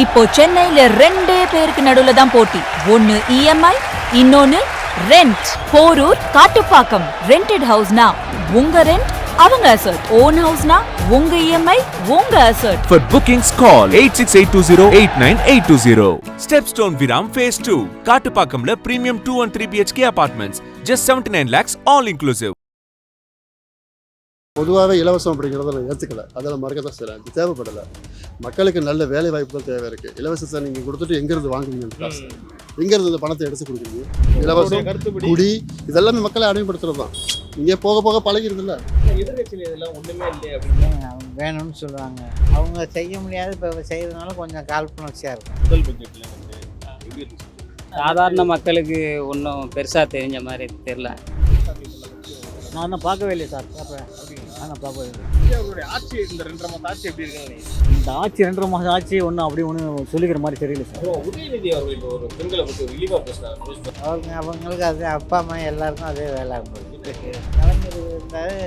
இப்போ சென்னையில ரெண்டே பேருக்கு நடுவுல தான் போட்டி. ஒன்னு இஎம்ஐ, இன்னொன்னு ரெண்ட். போரூர், காட்டுப்பாக்கம். ரெண்டட் ஹவுஸ்னா உங்க ரெண்ட், அவங்க அசர்ட். ஓன் ஹவுஸ்னா உங்க இஎம்ஐ, உங்க assert. For bookings call 8682089820. Stepstone Viram Phase 2. காட்டுப்பாக்கம்ல premium 2 and 3 BHK apartments. Just 79 lakhs all inclusive. பொதுவாகவே இலவசம் அப்படிங்கிறத நான் ஏற்றுக்கல, அதெல்லாம் மறக்க தான் செய்கிறேன். இது தேவைப்படலை. மக்களுக்கு நல்ல வேலை வாய்ப்பு தான் தேவை இருக்குது. இலவசத்தை நீங்கள் கொடுத்துட்டு எங்கேருந்து வாங்குவீங்க காசு? எங்கேருந்து இந்த பணத்தை எடுத்து கொடுக்குறீங்க? இலவசம், குடி, இதெல்லாமே மக்களை அடிமைப்படுத்துறது தான். இங்கே போக போக பழகிருதுல்ல. எதிர்கட்சியில் இதெல்லாம் ஒன்றுமே இல்லை அப்படின்னு வேணும்னு சொல்லுவாங்க. அவங்க செய்ய முடியாது, இப்போ செய்யறதுனால கொஞ்சம் காழ்ப்புணர்ச்சியாக இருக்கும். முதல் பட்ஜெட்டில் வந்து சாதாரண மக்களுக்கு ஒன்றும் பெருசாக தெரிஞ்ச மாதிரி தெரில. நான் தான் பார்க்கவே இல்லையே சார். பார்ப்பேன், நான் பார்க்கவே இல்லை. அவருடைய ஆட்சி இந்த 2.5 மாதம் ஆட்சி எப்படி இருக்குன்னு இந்த ஆட்சி 2.5 மாதம் ஆட்சி ஒன்றும் அப்படி ஒன்றும் சொல்லிக்கிற மாதிரி தெரியல சார். உதயநிதி அவர்கள் இப்போ ஒரு பெண்களை பற்றி ஒரு இழிவாக பேசுகிறாங்க. அவங்களுக்கு அது அப்பா அம்மா எல்லாருக்கும் அதே வேலை ஆகும். கலைஞர் இருந்தார்,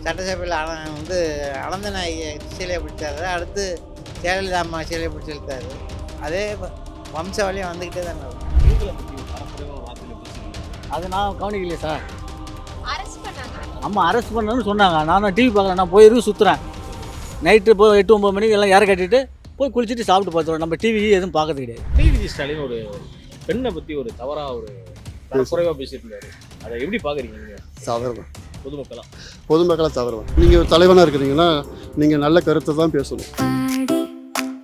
சட்டசபையில் வந்து அனந்தநாயகி சிலையை பிடிச்சாரு, அடுத்து ஜெயலலிதா அம்மா சிலையை பிடிச்சி இழுத்தாரு. அதே வம்சாவளியாக வந்துக்கிட்டே தானே இருக்கும். பெண்களை பற்றி ஒரு தரக்குறைவாக வார்த்தையில் பேசுகிறீங்க. அது நான் கவனிக்கலையே சார். அம்மா அரெஸ்ட் பண்ணணும்னு சொன்னாங்க. நான் டிவி பார்க்குறேன், நான் போய் சுற்றுறேன். நைட்டு போய் 8-9 மணிக்கு எல்லாம் யாரை கட்டிட்டு போய் குளிச்சுட்டு சாப்பிட்டு பார்த்துருவோம். நம்ம டிவி எதுவும் பார்க்கறது கிடையாது. உதயநிதி ஸ்டாலின் ஒரு பெண்ணை பற்றி ஒரு தவறாக ஒரு குறைவாக பேசிட்டு இருந்தாரு. அதை எப்படி பார்க்குறீங்க நீங்கள்? சாதாரணம் பொதுமக்களாக சாதாரணம். நீங்கள் ஒரு தலைவனாக இருக்கிறீங்கன்னா நீங்கள் நல்ல கருத்தை தான் பேசணும்.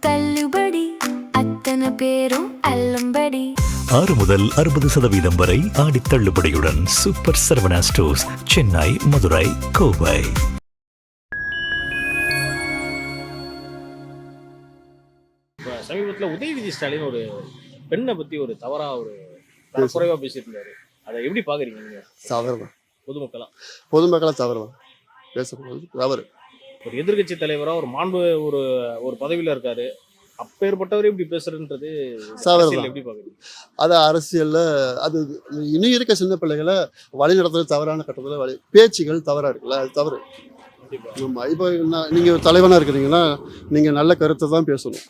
தள்ளுபடி அத்தனை பேரும் அல்லம்படி 6 முதல் 60% வரை ஆடி தள்ளுபடியுடன் சூப்பர் சரவணா ஸ்டோர்ஸ், சென்னை, மதுரை, கோவை. இப்போ சமீபத்தில் உதயநிதி ஸ்டாலின் ஒரு பெண்ணை பற்றி ஒரு தவறாக ஒரு குறைவாக பேசிட்டு இருந்தாரு. அதை எப்படி பார்க்குறீங்க நீங்கள்? சாதாரணம். பொதுமக்களாக சாதாரணம் பேசக்கூடாது, தவறு. ஒரு எதிர்கட்சி தலைவராக ஒரு மாண்பு ஒரு பதவியில் இருக்காரு. அப்பேற்பட்டவரே இப்படி பேசுறதுன்றது சாதாரணம். எப்படி பார்க்குறீங்க? அது அரசியலில் அது இன்னும் இருக்க சின்ன பிள்ளைகளை வழி நடத்துறது தவறான கட்டத்தில் பேச்சுகள் தவறாக இருக்குல்ல, அது தவறு. ஆமாம். இப்போ நீங்கள் ஒரு தலைவனாக இருக்கிறீங்கன்னா நீங்கள் நல்ல கருத்தை தான் பேசணும்.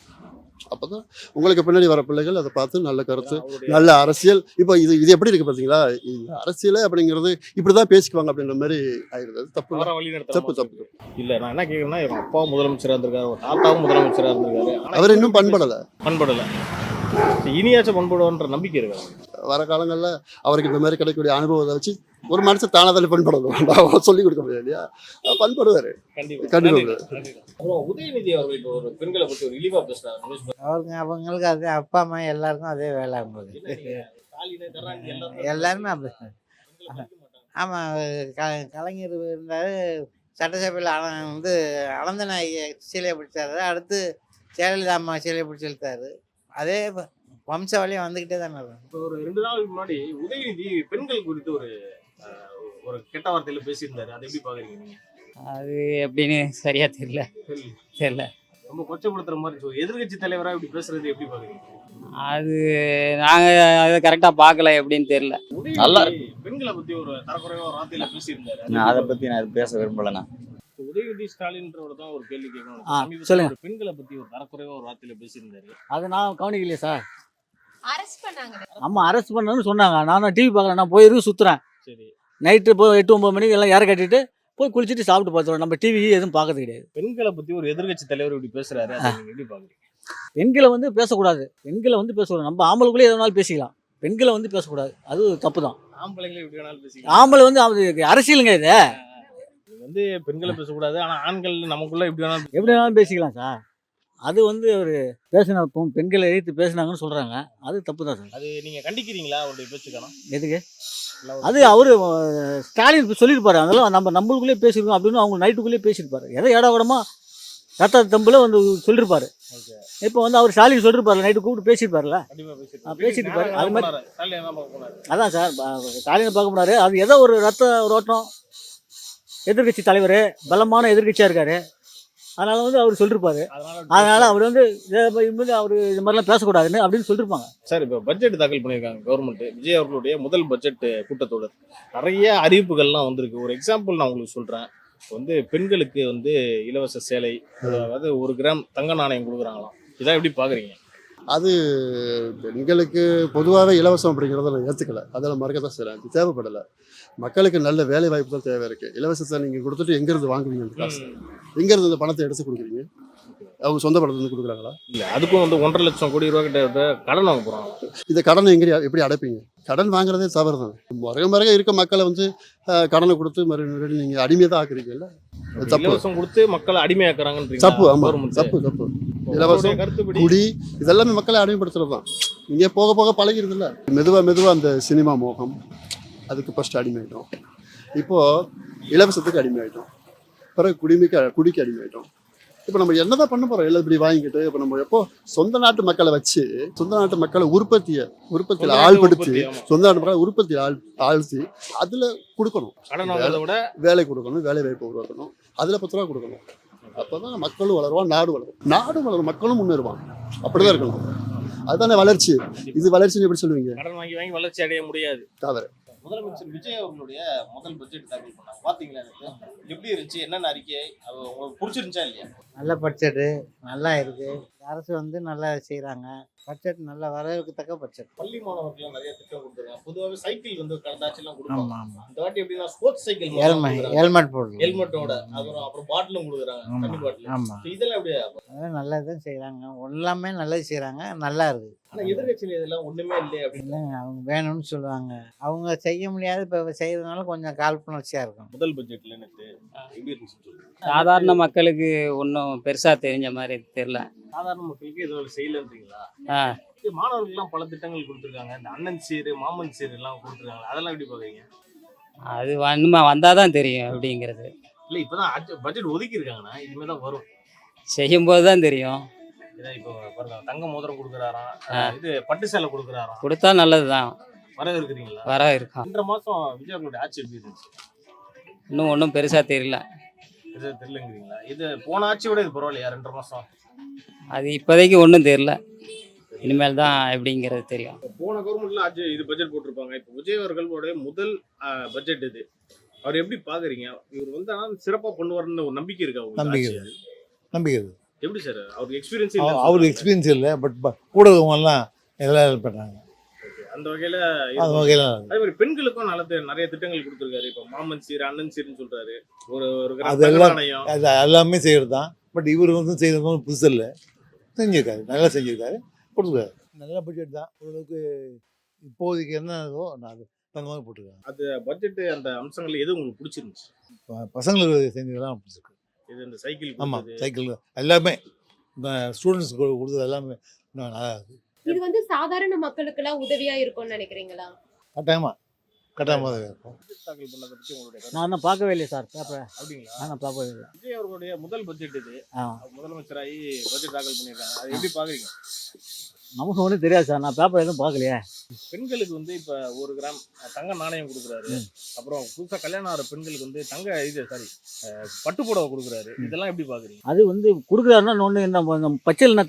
அப்போ தான் உங்களுக்கு பின்னாடி வர பிள்ளைகள் அதை பார்த்து நல்ல கருத்து, நல்ல அரசியல். இப்போ இது எப்படி இருக்குது பார்த்தீங்களா? இந்த அரசியல் அப்படிங்கிறது இப்படி தான் பேசிக்குவாங்க அப்படின்ற மாதிரி ஆயிடுது. அது தப்பு. இல்லை, நான் என்ன கேட்குறேன்னா, என் அப்பாவும் முதலமைச்சராக இருந்திருக்காரு, ஒரு தாத்தாவும் முதலமைச்சராக இருந்திருக்காரு. அவர் இன்னும் பண்படலை. இனியாச்சும் பண்படுவோன்ற நம்பிக்கை இருக்கு. வர காலங்களில் அவருக்கு இந்த மாதிரி கிடைக்கக்கூடிய அனுபவத்தை வச்சு ஒரு மனுஷன் தானாதாலே பண்படணும், சொல்லிக் கொடுக்க முடியாது இல்லையா? பண்படுவார் கண்டிப்பாக. உதயநிதி அவர்கள் இப்போ ஒரு பெண்களை பற்றி ஒரு இழிவாக பேசுறாங்க. அவங்களுக்கு அதே அப்பா அம்மா எல்லாருக்கும் அதே வேலை ஆகும். எல்லாருமே அப்படி. ஆமாம், கலைஞர் இருந்தார், சட்டசபையில் வந்து அனந்தநாயகி சிலையை பிடிச்சாரு, அடுத்து ஜெயலலிதா அம்மா சிலையை பிடிச்சி இழுத்தாரு. அதே வம்சாவளியாக வந்துக்கிட்டே தானே இருக்கும். இப்போ ஒரு 2 நாளுக்கு முன்னாடி உதயநிதி பெண்கள் குறித்து ஒரு கெட்ட வார்த்தையில் பேசியிருந்தாரு. அதை எப்படி பார்க்குறீங்க நீங்கள்? அது எப்படின்னு சரியாக தெரியல. ரொம்ப கொச்சப்படுத்துகிற மாதிரி எதிர்கட்சி தலைவராக இப்படி பேசுறது எப்படி பார்க்குறீங்க? அது நாங்கள் அதை கரெக்டாக பார்க்கல, எப்படின்னு தெரியல. நல்லா பெண்களை பற்றி ஒரு தரக்குறைவாக ஒரு வார்த்தையில் பேசியிருந்தாரு. அதை பற்றி நான் பேச விரும்பலண்ணா. உதயநிதி ஸ்டாலின்றவர் தான் ஒரு கேள்வி கேட்கணும். சொல்லுங்க. பெண்களை பற்றி ஒரு தரக்குறைவாக ஒரு வார்த்தையில் பேசியிருந்தாரு. அது நான் கவனிக்கலையே சார். அம்மா அரெஸ்ட் பண்ணணும்னு சொன்னாங்க. நான் டிவி பார்க்குறேன், நான் போய் சுற்றுறேன். சரி. நைட்டு போய் 8-9 மணிக்கு எல்லாம் யாரை கட்டிட்டு போய் குளிச்சுட்டு சாப்பிட்டு பார்த்துருவோம். நம்ம டிவி எதுவும் பார்க்கறது கிடையாது. பெண்களை பற்றி ஒரு எதிர்கட்சி தலைவர் இப்படி பேசுறாரு, அதை நீங்க எப்படி பார்க்குறீங்க? பெண்களை பேசக்கூடாது. பேசக்கூடாது. நம்ம ஆம்பளைக்குள்ளே எது வேணாலும் பேசிக்கலாம். பெண்களை பேசக்கூடாது, அது தப்பு தான். ஆம்பளைங்களே எப்படி வேணாலும் பேசிக்கலாம். ஆம்பளை அரசியலுங்க இது. பெண்களை பேசக்கூடாது, ஆனால் ஆண்கள் நமக்குள்ள எப்படி வேணாலும் பேசிக்கலாம் சார். அது ஒரு பேசின பெண்களை எதிர்த்து பேசினாங்கன்னு சொல்கிறாங்க, அது தப்பு தான் சார். அது நீங்கள் கண்டிக்கிறீங்களா அவருடைய பேச்சுக்கான? எதுக்கு? அது அவர் ஸ்டாலின் சொல்லியிருப்பாரு. அதெல்லாம் நம்மளுக்குள்ளே பேசியிருக்கோம் அப்படின்னு அவங்க நைட்டுக்குள்ளேயே பேசியிருப்பாரு. எதை ஏடாவிடமா ரத்த தம்பில் சொல்லியிருப்பாரு. இப்போ அவர் ஸ்டாலின் சொல்லியிருப்பாரு, நைட்டு கூப்பிட்டு பேசியிருப்பாருல்ல, பேசியிருப்பாரு. அது மாதிரி அதான் சார், ஸ்டாலினை பார்க்க முடியாது. அது ஏதோ ஒரு ரத்த ஓட்டம், எதிர்கட்சி தலைவர், பலமான எதிர்கட்சியாக இருக்காரு. அதனால அவர் சொல்லியிருப்பாரு. அதனால அவர் அவர் இது மாதிரிலாம் பேசக்கூடாதுன்னு அப்படின்னு சொல்லியிருப்பாங்க. சார், இப்போ பட்ஜெட் தாக்கல் பண்ணியிருக்காங்க கவர்மெண்ட். விஜய் அவர்களுடைய முதல் பட்ஜெட் கூட்டத்தொடர் நிறைய அறிவிப்புகள்லாம் வந்திருக்கு. ஒரு எக்ஸாம்பிள் நான் உங்களுக்கு சொல்கிறேன். பெண்களுக்கு இலவச சேலை, அதாவது 1 கிராம் தங்க நாணயம் கொடுக்குறாங்களாம். இதான் எப்படி பார்க்குறீங்க? அது பெண்களுக்கு பொதுவாகவே இலவசம் அப்படிங்கிறத நான் ஏற்றுக்கல, அதெல்லாம் மறக்க தான் செய்கிறேன். அது தேவைப்படலை. மக்களுக்கு நல்ல வேலை வாய்ப்பு தான் தேவை இருக்குது. இலவசத்தை நீங்கள் கொடுத்துட்டு எங்கேருந்து வாங்குவீங்க அந்த காசு? எங்கேருந்து அந்த பணத்தை எடுத்து கொடுக்குறீங்க? அவங்க சொந்த பணத்துலேருந்து கொடுக்குறாங்களா? இல்லை, அதுக்கும் வந்து 1.5 லட்சம் கோடி ரூபா கிட்ட கடன் வாங்க போகிறாங்க. இந்த கடனை எப்படி அடைப்பீங்க? கடன் வாங்குறதே தவறு தான். மறக்க இருக்க மக்களை வந்து கடனை கொடுத்து மறுபடியும் நீங்கள் அடிமையை தான் ஆக்குறீங்கல்ல, அது தப்பு. இலவசம் கொடுத்து மக்களை அடிமையாக்குறாங்கன்னு தப்பு. ஆமாம், தப்பு. இலவசம், கருத்துப்படி குடி, இதெல்லாமே மக்களை அடிமைப்படுத்துறது தான். இங்கே போக போக பழகிருதுல்ல. மெதுவாக அந்த சினிமா மோகம், அதுக்கு ஃபஸ்ட்டு அடிமையாயிட்டோம். இப்போது இலவசத்துக்கு அடிமையாயிட்டோம். பிறகு குடிக்கு அடிமையாயிட்டோம். இப்போ நம்ம என்னதான் பண்ண போகிறோம்? எல்லாம் இப்படி வாங்கிக்கிட்டு இப்போ நம்ம எப்போ சொந்த நாட்டு மக்களை வச்சு, சொந்த நாட்டு மக்களை உற்பத்தியில் ஆள்படுத்தி, சொந்த நாட்டு மக்களை உற்பத்தியில் ஆழ்த்தி அதில் கொடுக்கணும். கடன் வாங்குறத விட வேலை கொடுக்கணும், வேலை வாய்ப்பு உருவாக்கணும், அதில் 10 ரூபா கொடுக்கணும். அப்போ தான் மக்களும் வளருவான், நாடு வளரும், மக்களும் முன்னேறுவான். அப்படிதான் இருக்கணும். அதுதானே வளர்ச்சி. இது வளர்ச்சின்னு எப்படி சொல்லுவீங்க? கடன் வாங்கி வளர்ச்சி அடைய முடியாது. தவறு. முதலமைச்சர் விஜய் அவர்களுடைய முதல் பட்ஜெட் தாக்கல் பண்ணாங்க, பாத்தீங்களா? எனக்கு எப்படி இருந்துச்சு? என்னென்ன அறிக்கை அது உங்களுக்கு பிடிச்சிருந்துச்சா இல்லையா? நல்ல பட்ஜெட்டு நல்லா இருக்கு. அரசு வந்து நல்லா செய்கிறாங்க. பட்ஜெட் நல்ல வரவேற்கத்தக்க பட்ஜெட். பள்ளி மாணவர்கள் நிறைய திட்டம் கொடுத்துருக்காங்க. பொதுவாகவே சைக்கிள் வந்து கடந்த ஆட்சியெல்லாம் கொடுப்பாங்க. ஆமாம் ஆமாம். இந்த வாட்டி எப்படின்னா ஸ்போர்ட்ஸ் சைக்கிள் ஹெல்மெட் போடுறோம். ஹெல்மெட்டோட அப்புறம் பாட்டிலும் கொடுக்குறாங்க, தண்ணி பாட்டில். ஆமாம், இதெல்லாம் எப்படி? அதெல்லாம் நல்லதுதான் செய்கிறாங்க. எல்லாமே நல்லது செய்கிறாங்க, நல்லா இருக்குது. ஆனா எதிர்கட்சியில இதெல்லாம் ஒண்ணுமே இல்லை அப்படின்னு இல்லைங்க, அவங்க வேணும்னு சொல்லுவாங்க. அவங்க செய்ய முடியாது, இப்போ செய்யறதுனால கொஞ்சம் காழ்ப்புணர்ச்சியாக இருக்கும். முதல் பட்ஜெட்ல எனக்கு எப்படி இருந்துச்சு? சாதாரண மக்களுக்கு ஒன்றும் பெருசாக தெரிஞ்ச மாதிரி தெரில. சாதாரண மக்களுக்கு இது செய்யலன்றீங்களா? ஆ மாணவர்கள்லாம் பல திட்டங்கள் கொடுத்துருக்காங்க. இந்த அண்ணன் சீரு, மாமன் சீரு எல்லாம் கொடுத்துருக்காங்க. அதெல்லாம் எப்படி பாக்குறீங்க? அது இன்னுமா வந்தால் தான் தெரியும் அப்படிங்கிறது. இல்ல, இப்பதான் பட்ஜெட் ஒதுக்கி இருக்காங்கண்ணா, இனிமே தான் வரும். செய்யும்போது தான் தெரியும். இதான் இப்போ பாருங்க, தங்க மோதிரம் கொடுக்குறாராம், இது பட்டு சேலை கொடுக்குறாராம். கொடுத்தா நல்லது தான். வர இருக்கிறீங்களா? வர இருக்கும். 2 மாசம் விஜய் அவர்களுடைய ஆட்சி எப்படி இருந்துச்சு? இன்னும் ஒன்றும் பெருசாக தெரியல. இது தெரியலங்கிறீங்களா? இது போன ஆட்சியோட இது பரவாயில்லையா? 2 மாசம் அது இப்போதைக்கு ஒன்றும் தெரில. இனிமேல் தான் எப்படிங்கிறது தெரியும். போன கவர்மெண்ட்ல ஆட்சி இது பட்ஜெட் போட்டிருப்பாங்க. இப்போ விஜய் அவர்களுடைய முதல் பட்ஜெட் இது. அவர் எப்படி பாக்குறீங்க? இவர் வந்து சிறப்பா பண்ணுவாருன்னு ஒரு நம்பிக்கை இருக்கா உங்களுக்கு? நம்பிக்கை எப்படி சார்? அவருக்கு எக்ஸ்பீரியன்ஸ் அவருக்கு எக்ஸ்பீரியன்ஸ் இல்லை, பட் கூட இருக்கவங்கலாம் எல்லாம் பண்ணுறாங்க. அந்த வகையில அந்த வகையில் அதே மாதிரி பெண்களுக்கும் நிறைய திட்டங்கள் கொடுத்துருக்காரு. இப்போ மாமன் சீர், அண்ணன் சீர்னு சொல்றாரு. ஒரு அதெல்லாம் அது எல்லாமே செய்கிறது தான். பட் இவர் வந்து செய்கிறது புதுசு இல்லை, செஞ்சிருக்காரு, நல்லா செஞ்சிருக்காரு, கொடுத்துருக்காரு. நல்ல பட்ஜெட் தான். ஓரளவுக்கு இப்போதைக்கு என்ன இருக்கோ அது அந்த மாதிரி போட்டிருக்காங்க. அது பட்ஜெட் அந்த அம்சங்கள் எது உங்களுக்கு பிடிச்சிருந்துச்சு? பசங்களுக்கு செஞ்சதெல்லாம் பிடிச்சிருக்கு. இது இந்த சைக்கிள். ஆமாம், சைக்கிள் எல்லாமே இந்த ஸ்டூடெண்ட்ஸ்க்கு கொடுத்தது எல்லாமே நல்லா இருக்குது. இது வந்து சாதாரண மக்களுக்கெல்லாம் உதவியா இருக்கும்னு நினைக்கிறீங்களா? கட்டாயமாக தான் இருக்கும். தாக்கல் பண்ணதை பற்றி உங்களுடைய நான் இன்னும் பார்க்கவே இல்லை சார் பேப்பரை. அப்படிங்களா? நான் பார்க்கவே இல்லை. விஜய் அவர்களுடைய முதல் பட்ஜெட் இது. ஆ, முதலமைச்சராகி பட்ஜெட் தாக்கல் பண்ணியிருக்காங்க. அது எப்படி பாக்குறீங்க? நமக்கு ஒன்றும் தெரியாது சார், நான் பேப்பர் எதுவும் பார்க்கலையே. பெண்களுக்கு வந்து இப்ப 1 கிராம் தங்க நாணயம் கொடுக்குறாரு. அப்புறம் புதுசா கல்யாணம் ஆகிற பெண்களுக்கு வந்து பட்டு புடவை கொடுக்குறாரு. இதெல்லாம் எப்படி பாக்குறீங்க? அது வந்து கொடுக்குறாருன்னா ஒன்று என்ன பட்ஜெட் என்ன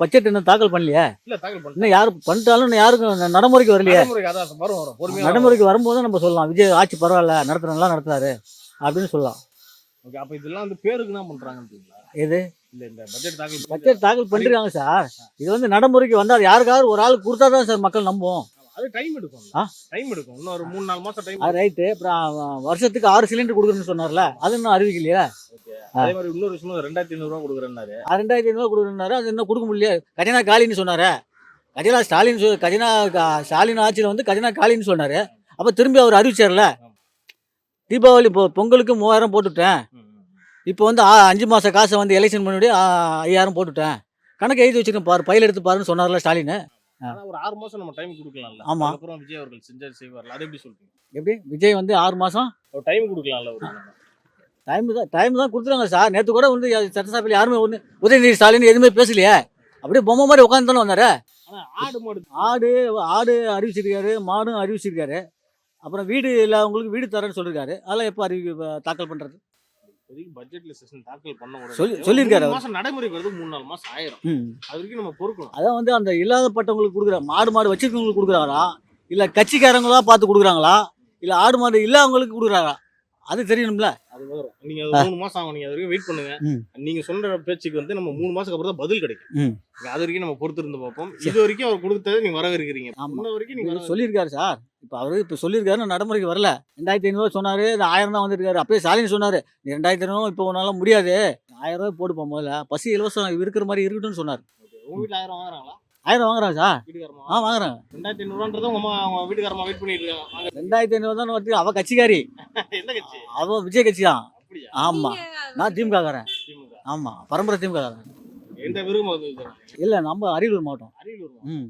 பட்ஜெட் என்ன தாக்கல் பண்ணலையே. இல்ல, தாக்கல் பண்ண இன்னும் யாரும் பண்ணிட்டாலும் இன்னும் யாருக்கும் நடைமுறைக்கு வரலையே. நடைமுறைக்கு வரும்போது நம்ம சொல்லலாம் விஜய் ஆட்சி பரவாயில்ல, நல்லா நடத்துறாரு அப்படின்னு சொல்லலாம். ஓகே, அப்ப இதெல்லாம் வந்து பேருக்கு என்ன பண்றாங்கன்றீங்களா? எது இல்ல, இந்த பட்ஜெட் தாக்கல் பண்ணிருக்காங்க சார். இது வந்து நடைமுறைக்கு வந்தால் யாருக்காவது ஒரு ஆள் கொடுத்தா தான் சார் மக்கள் நம்புவோம். அது டைம் எடுக்கும். இன்னும் ஒரு 3-4 மாசம் டைம். அது ரைட்டு. அப்புறம் வருஷத்துக்கு 6 சிலிண்டர் கொடுக்குறேன்னு சொன்னார்ல, அது இன்னும் அறிவிக்கலையா? அதே மாதிரி இன்னொரு விஷயம் 2500 ரூபா கொடுக்குறேன்னாரு. 2500 கொடுக்குறாரு, அது இன்னும் கொடுக்க முடியல. கஜனா காலின்னு சொன்னாரு. ஸ்டாலின் ஆட்சியில் வந்து கஜனா காலின்னு சொன்னாரு. அப்போ திரும்பி அவர் அறிவிச்சார்ல, தீபாவளி பொங்கலுக்கு 3000 போட்டுவிட்டேன், இப்போ வந்து 5 மாத காசை வந்து எலெக்ஷன் முன்னாடி 5000 போட்டுவிட்டேன், கணக்கு எழுதி வச்சுருக்கேன் பாரு, பையில் எடுத்து பாருன்னு சொன்னார்ல ஸ்டாலின். ஒரு 6 மாசம் நம்ம டைம் கொடுக்கலாம்ல. ஆமா. அப்புறம் விஜய் அவர்கள் செய்வார்ல, அது எப்படி சொல்றீங்க? எப்படி விஜய் வந்து 6 மாதம் டைம் கொடுக்கலாம்ல? ஒரு டைம் தான் கொடுத்துருவாங்க சார். நேற்று கூட வந்து சட்டசபையில் யாருமே ஒன்று உதயநிதி ஸ்டாலின் எதுவுமே பேசலையே, அப்படியே பொம்மை மாதிரி உட்காந்து தானே வந்தாரு. ஆடு அறிவிச்சிருக்காரு, மாடும் அறிவிச்சிருக்காரு. அப்புறம் வீடு இல்லாதவங்களுக்கு வீடு தரேன்னு சொல்லியிருக்காரு. அதெல்லாம் எப்போ தாக்கல் பண்ணுறது? பட்ஜெட்ல செஷன் தாக்கல் பண்ண சொல்லியிருக்காரு. மாசம் நடைமுறைக்கு வருது, 3-4 மாசம் ஆயிரும். அது வரைக்கும் நம்ம பொறுக்கணும். அதான் வந்து அந்த இல்லாதப்பட்டவங்களுக்கு கொடுக்குற மாடு வச்சிருக்கவங்களுக்கு கொடுக்குறாங்களா, இல்லை கட்சிக்காரங்களா பார்த்து கொடுக்குறாங்களா, இல்லை ஆடு மாடு இல்லாதவங்களுக்கு கொடுக்குறாங்களா, அது தெரியணும்ல. அது வரும். நீங்க அது 3 மாசம் ஆகும். நீங்க அது வரைக்கும் வெயிட் பண்ணுங்க. ம். நீங்க சொல்ற பேச்சுக்கு வந்து நம்ம 3 மாசத்துக்கு அப்புறம் தான் பதில் கிடைக்கும். ம். அது வரைக்கும் நம்ம பொறுத்து இருந்து பார்ப்போம். இது வரைக்கும் அவர் கொடுத்ததை நீங்க வரவேற்கிறீங்க. ஆமா. இன்ன வரைக்கும் நீங்க இவர் சொல்லியிருக்காரு சார். இப்போ அவரு இப்போ சொல்லியிருக்காரு, நடைமுறைக்கு வரல. 2500 சொன்னாரு, இது 1000 தான் வந்திருக்காரு. அப்பயே ஸ்டாலின் சொன்னாரு, நீ 2500 இப்போ உன்னால முடியாது, 1000 ரூபாய் போடுப்பா முதல்ல, பசி இலவசம் இருக்கிற மாதிரி இருக்கட்டும்னு சொன்னார். உங்க வீட்ல 1000 வாங்குறாங்களா? 1000 வாங்குறாங்க சார். வீட்டுக்காரமா? வாங்குறாங்க. 2500 உங்க அம்மா உங்க வீட்டுக்காரமா வெயிட் பண்ணிட்டு இருக்காங்க. வாங்க. 2500 தான் வருது. அவ கட்சிக்காரி, எந்த கட்சி? அவ விஜய் கட்சி தான். அப்படியா? ஆமா, நான் திமுக காரன். திமுக. ஆமா, பரம்பரை திமுக காரன். எந்த விரும்பம் வந்து இல்லை, நம்ம அரியலூர் மாவட்டம். அரியலூர்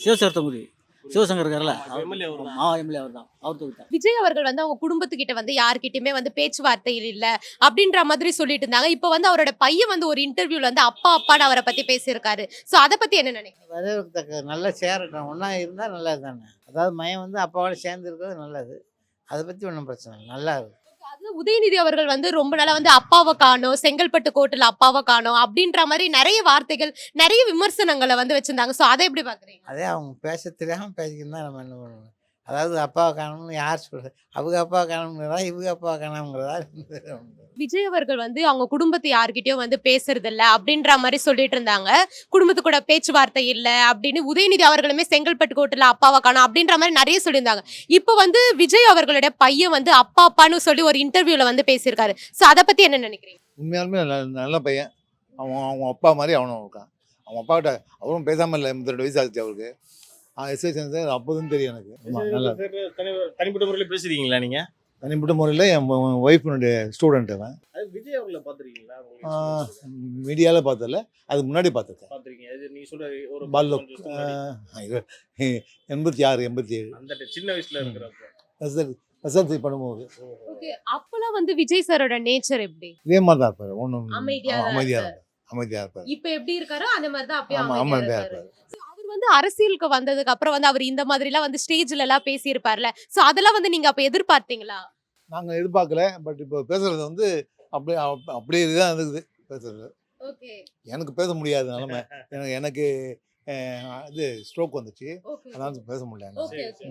சிவசரத்தங்குடி சிவசங்கர் இருக்கார்ல, எம்எல்ஏ அவர் தான். எம்எல்ஏ அவர் தான். அவர் தொகுத்தார். விஜய் அவர்கள் வந்து அவங்க குடும்பத்துக்கிட்ட வந்து யார்கிட்டயுமே வந்து பேச்சுவார்த்தையில் இல்ல அப்படின்ற மாதிரி சொல்லிட்டு இருந்தாங்க. இப்போ வந்து அவரோட பையன் வந்து ஒரு இன்டர்வியூல வந்து அப்பா அப்பான்னு அவரை பத்தி பேசியிருக்காரு. சோ அதை பத்தி என்ன நினைக்கிறீங்க? வரவேற்கத்தக்க நல்லா சேரட்டும், ஒன்றா இருந்தால் நல்லது தானே. அதாவது மையம் வந்து அப்பாவோட சேர்ந்து இருக்கிறது நல்லது. அதை பற்றி ஒன்றும் பிரச்சனை இல்லை, நல்லா இருக்கு. அது உதயநிதி அவர்கள் வந்து ரொம்ப நாளா வந்து அப்பாவை காணோம், செங்கல்பட்டு கோர்ட்டுல அப்பாவை காணோம் அப்படின்ற மாதிரி நிறைய வார்த்தைகள், நிறைய விமர்சனங்களை வந்து வச்சிருந்தாங்க. சோ அதை எப்படி பாக்குறீங்க? அதே அவங்க பேச தெரியாமல் பேசிக்கிட்டு தான் நம்ம என்ன பண்ணுவோம். அதாவது அப்பாவை காணணும்னு யார் சொல்கிறது? அவங்க அப்பாவை காணணுங்கிறதா, இவங்க அப்பாவை காணாமங்கிறதா? விஜய் அவர்கள் வந்து அவங்க குடும்பத்தை யார்கிட்டயும் வந்து பேசுறது இல்ல அப்படின்ற மாதிரி சொல்லிட்டு இருந்தாங்க. குடும்பத்து கூட பேச்சுவார்த்தை இல்ல அப்படின்னு உதயநிதி அவர்களுமே செங்கல்பட்டு கோர்ட்டுல அப்பாவை காணோம் அப்படின்ற மாதிரி நிறைய சொல்லியிருந்தாங்க. இப்போ வந்து விஜய் அவர்களுடைய பையன் வந்து அப்பா அப்பான்னு சொல்லி ஒரு இன்டர்வியூல வந்து பேசியிருக்காரு. சோ அதை பத்தி என்ன நினைக்கிறீங்க? உண்மையாலுமே நல்ல பையன். அவங்க அப்பா மாதிரி அவனும் இருக்கான். அவங்க அப்பாக்கிட்ட அவரும் பேசாமல் இல்லை. 82 வயசு ஆச்சு அவருக்கு. எஸ்ஐ சென்சார் அப்போதும் தெரியும் எனக்கு. ஆமாம், நல்லா தனிப்பட்ட முறையில் பேசுறீங்களா நீங்க? தனிப்பட்ட முறையில் என் ஒய்ஃபினுடைய ஸ்டூடெண்ட் அவன். அது விஜய் அவர்களை பாத்துருக்கீங்களா? மீடியாவில் பார்த்ததில்ல, அதுக்கு முன்னாடி பார்த்துருக்கேன். பாத்துருக்கீங்க. இது நீங்க சொல்ற ஒரு பாலு 86 87 அந்த சின்ன வயசுல இருக்கிறப்ப எஸ்எல்சி பண்ணும்போது ஓகே, அப்பலாம் வந்து விஜய் சாரோட நேச்சர் எப்படி? இதே மாதிரி தான் இருப்பார். ஒன்றும் அமைதியா தான் அமைதியாக இருப்பார். இப்ப எப்படி இருக்காரோ அந்த மாதிரி தான் அப்பயும் ஆமாம், அமைதியா அமைதியாக இருக்காரு. இருப்பார். So, அவர் வந்து அரசியலுக்கு வந்ததுக்கு அப்புறம் வந்து அவர் இந்த மாதிரி எல்லாம் வந்து ஸ்டேஜ்ல எல்லாம் பேசியிருப்பார்ல. சோ அதெல்லாம் வந்து நீங்க அப்ப எதிர்பார்த்தீங்களா? நாங்கள் எதிர்பார்க்கல. பட் இப்போ பேசுறது வந்து அப்படியே அப்படியே தான் இருக்குது பேசுறது. ஓகே எனக்கு பேச முடியாத நிலைமை. எனக்கு இது ஸ்ட்ரோக் வந்துச்சு, ஓகே அதனால பேச முடியல. Okay okay.